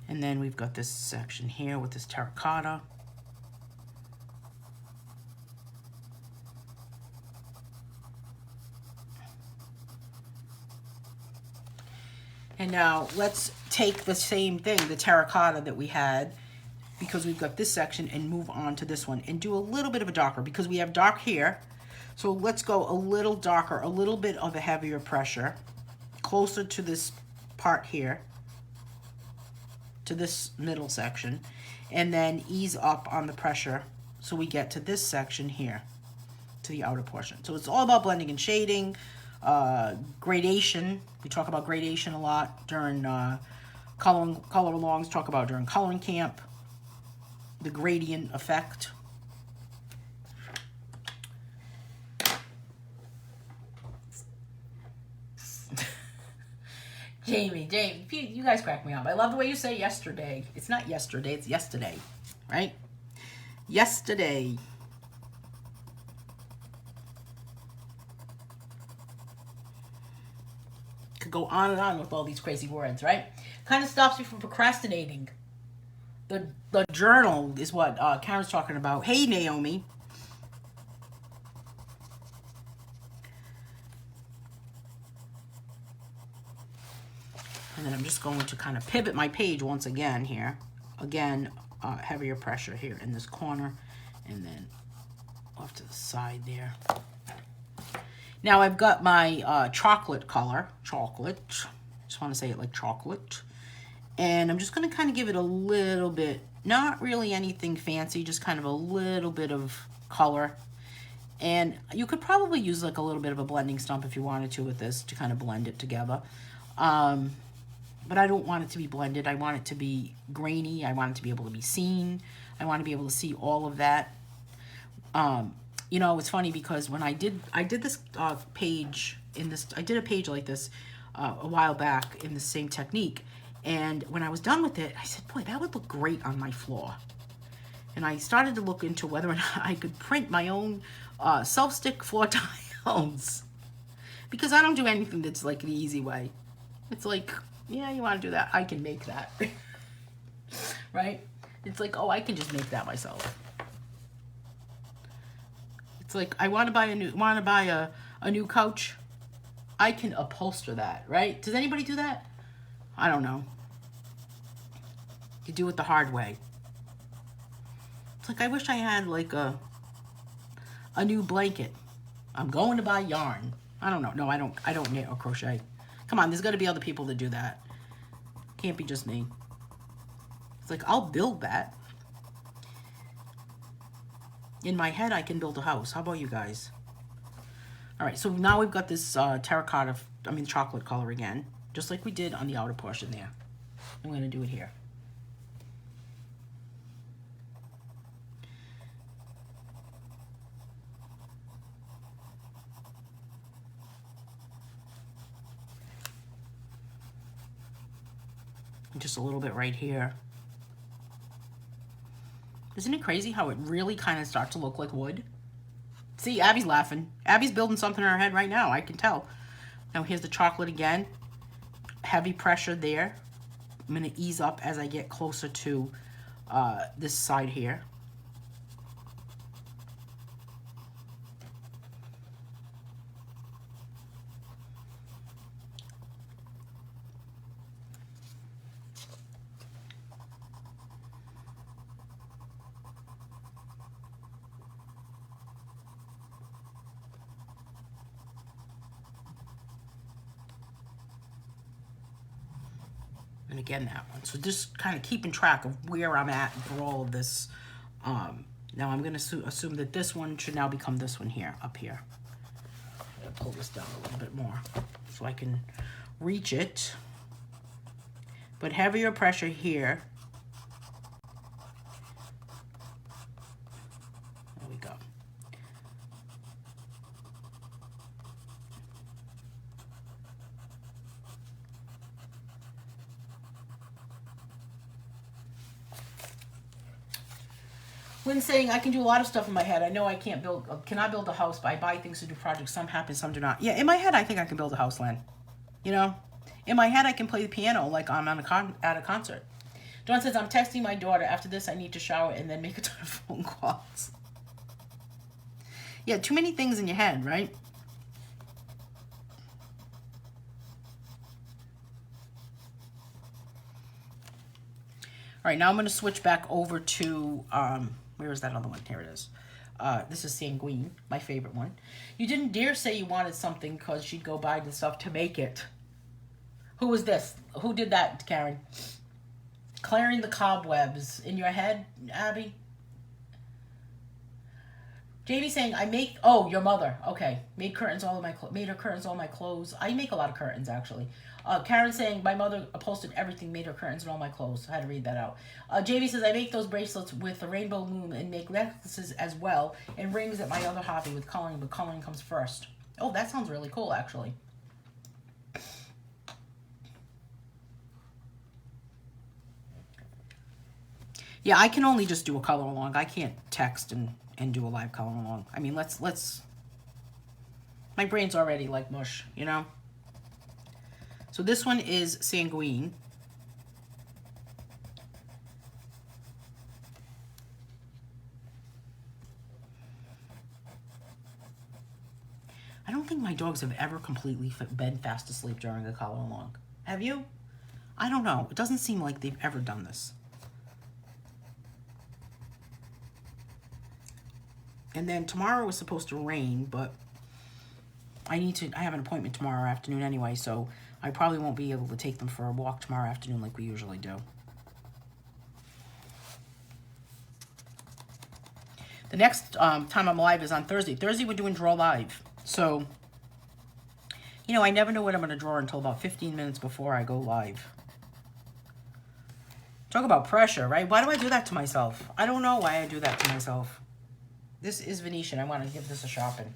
And then we've got this section here with this terracotta. And now let's take the same thing, the terracotta that we had, because we've got this section, and move on to this one and do a little bit of a darker, because we have dark here. So let's go a little darker, a little bit of a heavier pressure, closer to this part here, to this middle section, and then ease up on the pressure so we get to this section here, to the outer portion. So it's all about blending and shading, gradation. We talk about gradation a lot during color alongs, talk about during coloring camp, the gradient effect. Jamie, you guys crack me up. I love the way you say yesterday. It's not yesterday, it's yesterday, right? Yesterday. Could go on and on with all these crazy words, right? Kind of stops me from procrastinating. The journal is what Karen's talking about. Hey, Naomi. And then I'm just going to kind of pivot my page once again here. Again, heavier pressure here in this corner. And then off to the side there. Now I've got my chocolate color. Chocolate. Just want to say it like chocolate. And I'm just going to kind of give it a little bit, not really anything fancy, just kind of a little bit of color. And you could probably use like a little bit of a blending stump if you wanted to with this to kind of blend it together. But I don't want it to be blended. I want it to be grainy. I want it to be able to be seen. I want to be able to see all of that. You know, it's funny because when I did this page in this, I did a page like this a while back in the same technique. And when I was done with it, I said, boy, that would look great on my floor. And I started to look into whether or not I could print my own self-stick floor tiles. Because I don't do anything that's like the easy way. It's like, yeah, you want to do that? I can make that. Right? It's like, oh, I can just make that myself. It's like, I want to buy a new couch. I can upholster that, right? Does anybody do that? I don't know. You do it the hard way. It's like, I wish I had like a new blanket. I'm going to buy yarn. I don't know. No, I don't knit or crochet. Come on, there's got to be other people that do that. Can't be just me. It's like, I'll build that. In my head, I can build a house. How about you guys? All right, so now we've got this chocolate color again, just like we did on the outer portion there. I'm going to do it here. And just a little bit right here. Isn't it crazy how it really kind of starts to look like wood? See, Abby's laughing. Abby's building something in her head right now. I can tell. Now here's the chocolate again. Heavy pressure there. I'm going to ease up as I get closer to this side here. And again, that one. So just kind of keeping track of where I'm at for all of this. Now I'm going to assume that this one should now become this one here, up here. I'm going to pull this down a little bit more so I can reach it. But heavier pressure here. There we go. When saying I can do a lot of stuff in my head, I know I cannot build a house, but I buy things to do projects. Some happen, some do not. Yeah, in my head, I think I can build a house, Len. You know? In my head, I can play the piano like I'm at a concert. Dawn says, I'm texting my daughter. After this, I need to shower and then make a ton of phone calls. Yeah, too many things in your head, right? All right, now I'm going to switch back over to, where is that other one? Here it is. This is Sanguine, my favorite one. You didn't dare say you wanted something because she'd go buy the stuff to make it. Who was this? Who did that, Karen? Clearing the cobwebs in your head, Abby? Jamie saying, your mother. Okay. Made her curtains all my clothes. I make a lot of curtains, actually. Karen saying, my mother upholstered everything, made her curtains and all my clothes. I had to read that out. Jamie says, I make those bracelets with the rainbow loom and make necklaces as well, and rings at my other hobby with coloring, but coloring comes first. Oh, that sounds really cool, actually. Yeah, I can only just do a color along. I can't text and do a live color along. I mean, let's. My brain's already like mush, you know? So this one is Sanguine. I don't think my dogs have ever completely been fast asleep during a color along. Have you? I don't know. It doesn't seem like they've ever done this. And then tomorrow was supposed to rain, but I have an appointment tomorrow afternoon anyway, so I probably won't be able to take them for a walk tomorrow afternoon like we usually do. The next time I'm live is on Thursday. Thursday we're doing Draw Live. So, you know, I never know what I'm going to draw until about 15 minutes before I go live. Talk about pressure, right? Why do I do that to myself? I don't know why I do that to myself. This is Venetian. I want to give this a sharpen.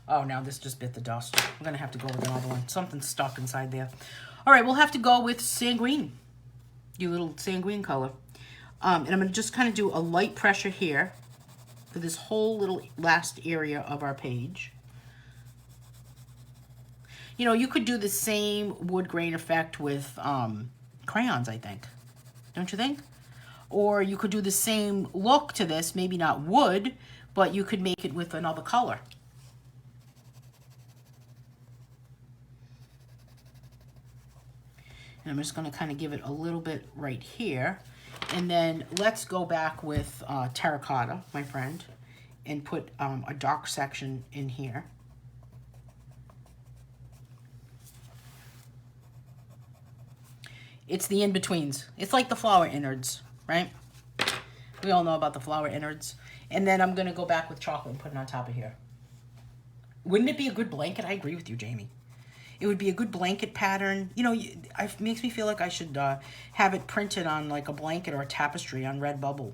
Oh, now this just bit the dust. I'm going to have to go with another one. Something's stuck inside there. All right, we'll have to go with Sanguine. You little Sanguine color. And I'm going to just kind of do a light pressure here for this whole little last area of our page. You know, you could do the same wood grain effect with crayons, I think. Don't you think? Or you could do the same look to this, maybe not wood, but you could make it with another color. And I'm just going to kind of give it a little bit right here. And then let's go back with terracotta, my friend, and put a dark section in here. It's the in-betweens. It's like the flower innards, right? We all know about the flower innards. And then I'm going to go back with chocolate and put it on top of here. Wouldn't it be a good blanket? I agree with you, Jamie. It would be a good blanket pattern. You know, it makes me feel like I should have it printed on like a blanket or a tapestry on Redbubble.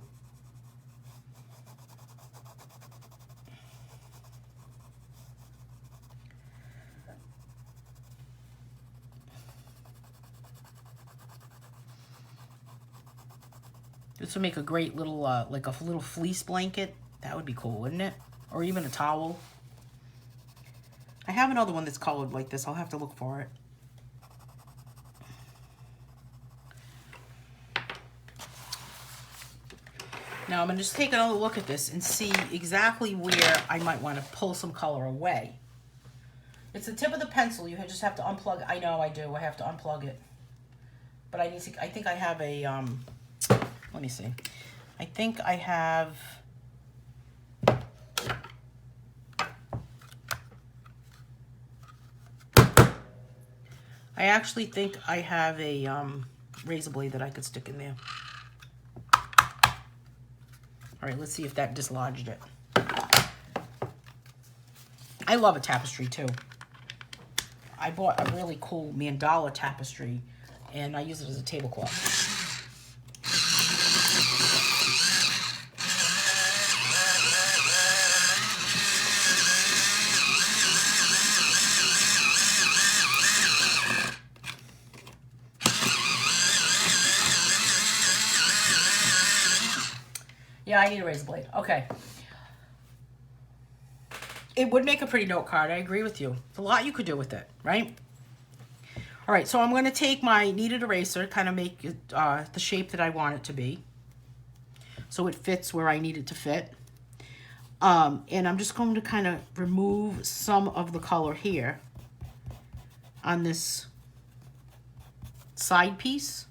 This would make a great little, like a little fleece blanket. That would be cool, wouldn't it? Or even a towel. I have another one that's colored like this. I'll have to look for it. Now I'm going to just take another look at this and see exactly where I might want to pull some color away. It's the tip of the pencil. You just have to unplug. I know I do. I have to unplug it. But I think I have a, let me see. I think I have... I actually think I have a razor blade that I could stick in there. All right, let's see if that dislodged it. I love a tapestry too. I bought a really cool mandala tapestry and I use it as a tablecloth. Yeah, I need a razor blade. Okay. It would make a pretty note card. I agree with you. There's a lot you could do with it, right? All right, so I'm going to take my kneaded eraser, kind of make it the shape that I want it to be. So it fits where I need it to fit. And I'm just going to kind of remove some of the color here on this side piece.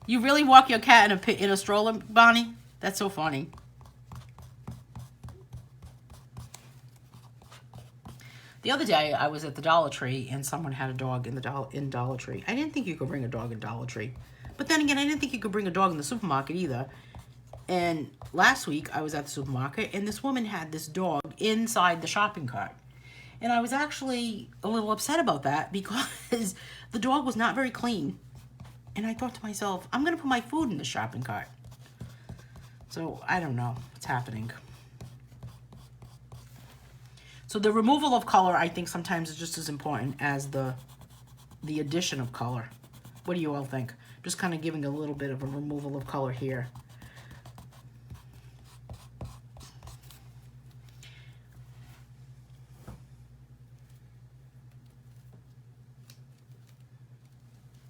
You really walk your cat in a stroller, Bonnie? That's so funny. The other day, I was at the Dollar Tree, and someone had a dog in Dollar Tree. I didn't think you could bring a dog in Dollar Tree. But then again, I didn't think you could bring a dog in the supermarket either. And last week, I was at the supermarket, and this woman had this dog inside the shopping cart. And I was actually a little upset about that because the dog was not very clean. And I thought to myself, I'm going to put my food in the shopping cart. So I don't know what's happening. So the removal of color, I think sometimes is just as important as the addition of color. What do you all think? Just kind of giving a little bit of a removal of color here.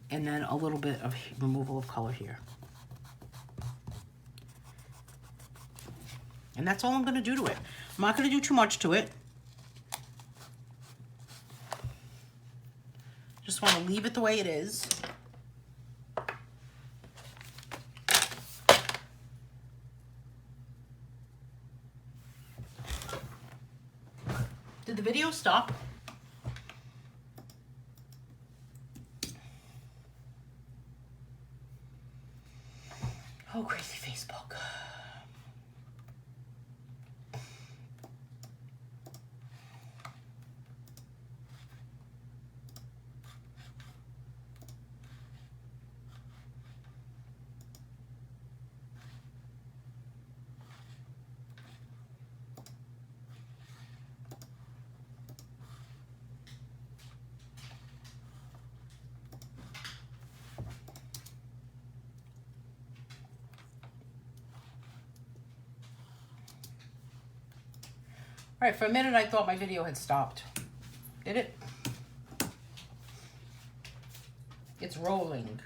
And then a little bit of removal of color here. And that's all I'm going to do to it. I'm not going to do too much to it. Just want to leave it the way it is. Did the video stop? Oh, crazy Facebook. All right, for a minute I thought my video had stopped. Did it? It's rolling.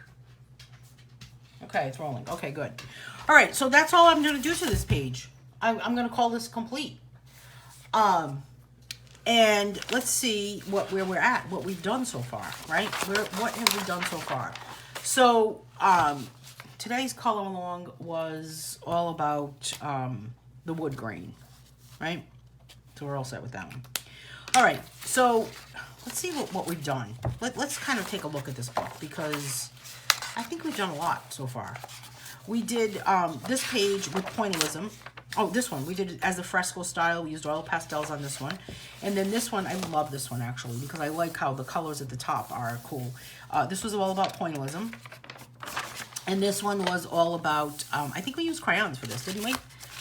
Okay, it's rolling. Okay, good. All right, so that's all I'm going to do to this page. I'm going to call this complete. And let's see where we're at, what we've done so far, right? What have we done so far? So today's color along was all about the wood grain, right? So we're all set with that one. All right, so let's see what we've done. Let's kind of take a look at this book because I think we've done a lot so far. We did this page with pointillism. Oh, this one, we did it as a fresco style. We used oil pastels on this one. And then this one, I love this one actually because I like how the colors at the top are cool. This was all about pointillism. And this one was all about, I think we used crayons for this, didn't we?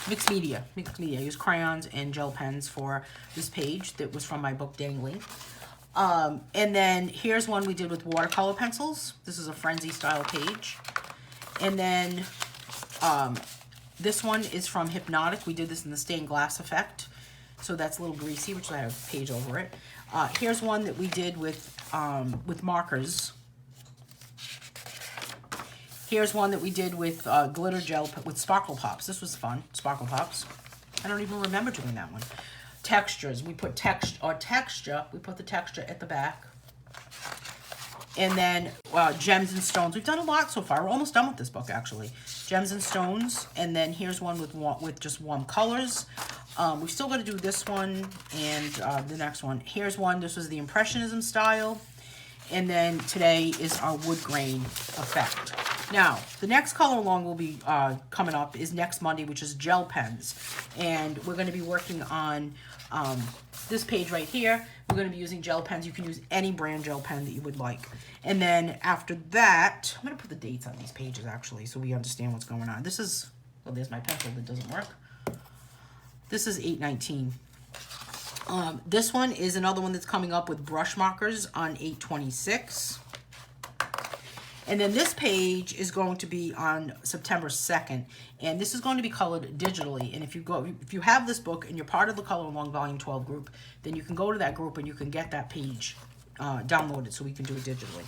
Mixed media. I used crayons and gel pens for this page that was from my book Dangling. And then here's one we did with watercolor pencils. This is a frenzy style page. And then this one is from Hypnotic. We did this in the stained glass effect. So that's a little greasy, which I have a page over it. Here's one that we did with markers. Here's one that we did with glitter gel, with Sparkle Pops. This was fun, Sparkle Pops. I don't even remember doing that one. Textures, we put texture, we put the texture at the back. And then gems and stones. We've done a lot so far. We're almost done with this book, actually. Gems and stones. And then here's one with just warm colors. We've still got to do this one and the next one. Here's one. This was the Impressionism style. And then today is our wood grain effect. Now, the next color along will be coming up is next Monday, which is gel pens. And we're going to be working on this page right here. We're going to be using gel pens. You can use any brand gel pen that you would like. And then after that, I'm going to put the dates on these pages actually so we understand what's going on. This is, well, there's my pencil that doesn't work. This is 8/19. This one is another one that's coming up with brush markers on 8/26. And then this page is going to be on September 2nd. And this is going to be colored digitally. And if you have this book and you're part of the Color Along Volume 12 group, then you can go to that group and you can get that page downloaded so we can do it digitally.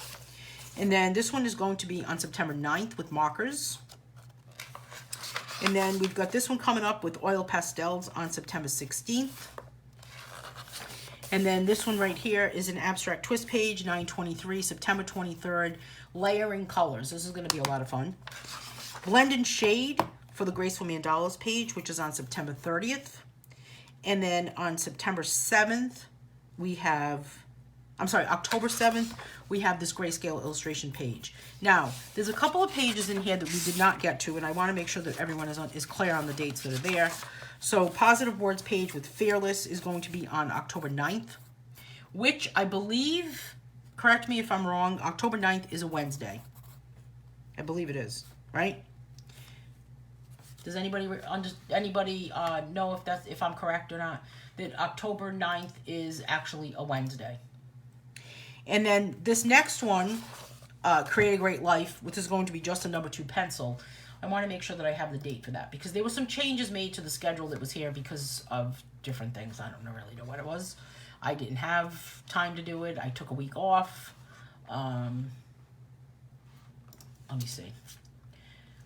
And then this one is going to be on September 9th with markers. And then we've got this one coming up with oil pastels on September 16th. And then this one right here is an abstract twist page, 9/23, September 23rd, layering colors. This is going to be a lot of fun. Blend and shade for the Graceful Mandalas page, which is on September 30th. And then on September 7th, we have, I'm sorry, October 7th, we have this grayscale illustration page. Now, there's a couple of pages in here that we did not get to, and I want to make sure that everyone is clear on the dates that are there. So, Positive Words page with Fearless is going to be on October 9th, which I believe, correct me if I'm wrong, October 9th is a Wednesday. I believe it is, right? Does anybody know if I'm correct or not? That October 9th is actually a Wednesday. And then this next one, Create a Great Life, which is going to be just a number 2 pencil. I want to make sure that I have the date for that because there were some changes made to the schedule that was here because of different things. I don't really know what it was. I didn't have time to do it. I took a week off. Let me see.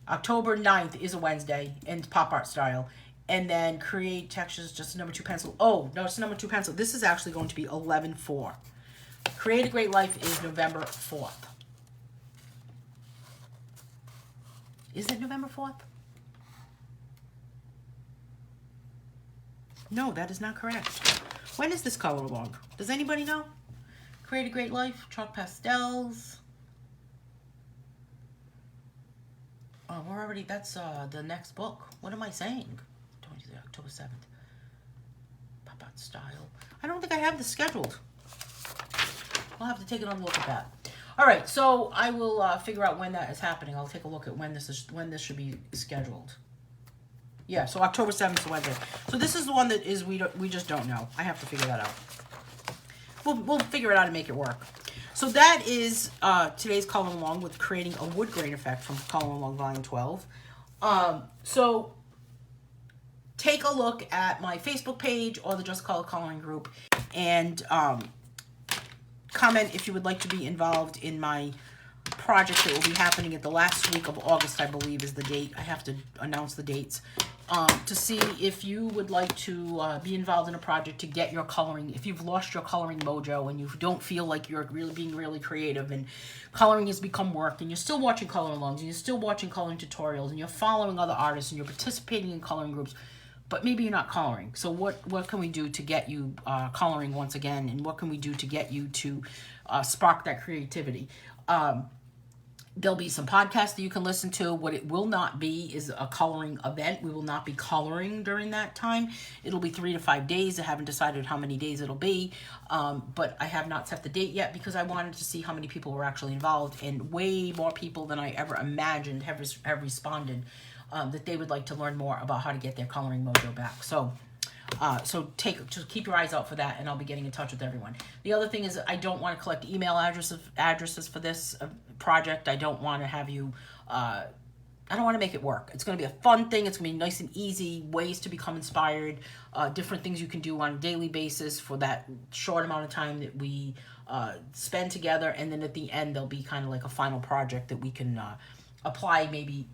October 9th is a Wednesday in pop art style. And then Create Textures, just a number 2 pencil. Oh, no, it's a number 2 pencil. This is actually going to be 11/4. Create a Great Life is November 4th. Is it November 4th? No, that is not correct. When is this color along? Does anybody know? Create a Great Life, Chalk Pastels. Oh, we're already, that's the next book. What am I saying? October 7th. Pop Art Style. I don't think I have this scheduled. I'll have to take another look at that. All right, so I will figure out when that is happening. I'll take a look at when this should be scheduled. Yeah, so October 7th is Wednesday. So this is the one that is we just don't know. I have to figure that out. We'll figure it out and make it work. So that is today's color along with creating a wood grain effect from Color Along Volume 12. So take a look at my Facebook page or the Just Color Coloring group and comment if you would like to be involved in my project that will be happening at the last week of August, I believe is the date. I have to announce the dates. To see if you would like to be involved in a project to get your coloring, if you've lost your coloring mojo and you don't feel like you're being really creative and coloring has become work and you're still watching color alongs and you're still watching coloring tutorials and you're following other artists and you're participating in coloring groups, but maybe you're not coloring. So what can we do to get you coloring once again, and what can we do to get you to spark that creativity? There'll be some podcasts that you can listen to. What it will not be is a coloring event. We will not be coloring during that time. It'll be 3 to 5 days. I haven't decided how many days it'll be, but I have not set the date yet because I wanted to see how many people were actually involved, and way more people than I ever imagined have responded that they would like to learn more about how to get their coloring mojo back. So just keep your eyes out for that, and I'll be getting in touch with everyone. The other thing is I don't want to collect email addresses for this project. I don't want to have you, I don't want to make it work. It's going to be a fun thing. It's going to be nice and easy, ways to become inspired, different things you can do on a daily basis for that short amount of time that we spend together, and then at the end there'll be kind of like a final project that we can apply maybe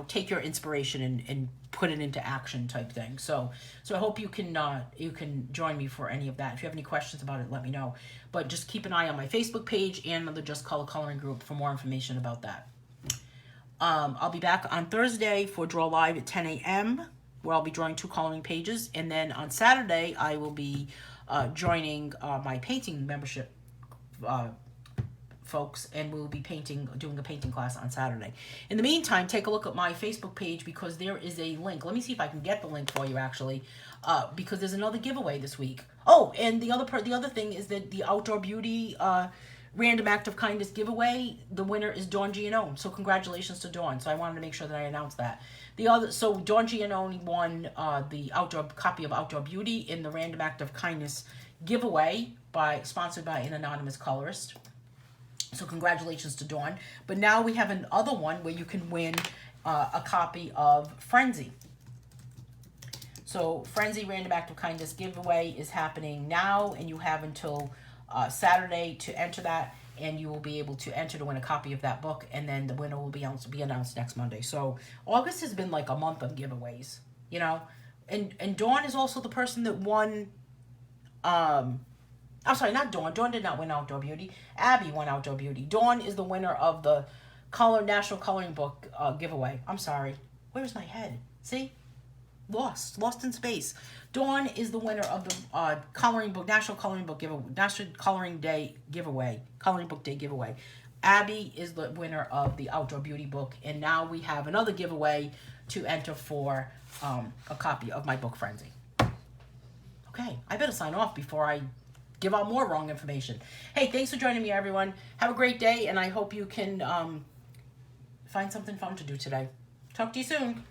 take your inspiration and put it into action type thing. So I hope you can join me for any of that. If you have any questions about it, let me know. But just keep an eye on my Facebook page and on the Just Color Coloring group for more information about that. I'll be back on Thursday for Draw Live at 10 a.m. where I'll be drawing 2 coloring pages. And then on Saturday, I will be joining my painting membership folks, and we'll be doing a painting class on Saturday. In the meantime, take a look at my Facebook page because there is a link. Let me see if I can get the link for you actually, because there's another giveaway this week. Oh, and the other thing is that the Outdoor Beauty Random Act of Kindness giveaway, the winner is Dawn Giannone. So congratulations to Dawn. So I wanted to make sure that I announced that. So Dawn Giannone won the copy of Outdoor Beauty in the Random Act of Kindness giveaway sponsored by an anonymous colorist. So congratulations to Dawn. But now we have another one where you can win a copy of Frenzy. So Frenzy Random Act of Kindness giveaway is happening now, and you have until Saturday to enter that, and you will be able to enter to win a copy of that book, and then the winner will be announced next Monday. So August has been like a month of giveaways, and Dawn is also the person that won. I'm sorry, not Dawn. Dawn did not win Outdoor Beauty. Abby won Outdoor Beauty. Dawn is the winner of the National Coloring Book giveaway. I'm sorry. Where's my head? See? lost in space. Dawn is the winner of the National Coloring Book Day giveaway. Abby is the winner of the Outdoor Beauty book, and now we have another giveaway to enter for a copy of my book Frenzy. Okay, I better sign off before I give out more wrong information. Hey, thanks for joining me, everyone. Have a great day, and I hope you can find something fun to do today. Talk to you soon.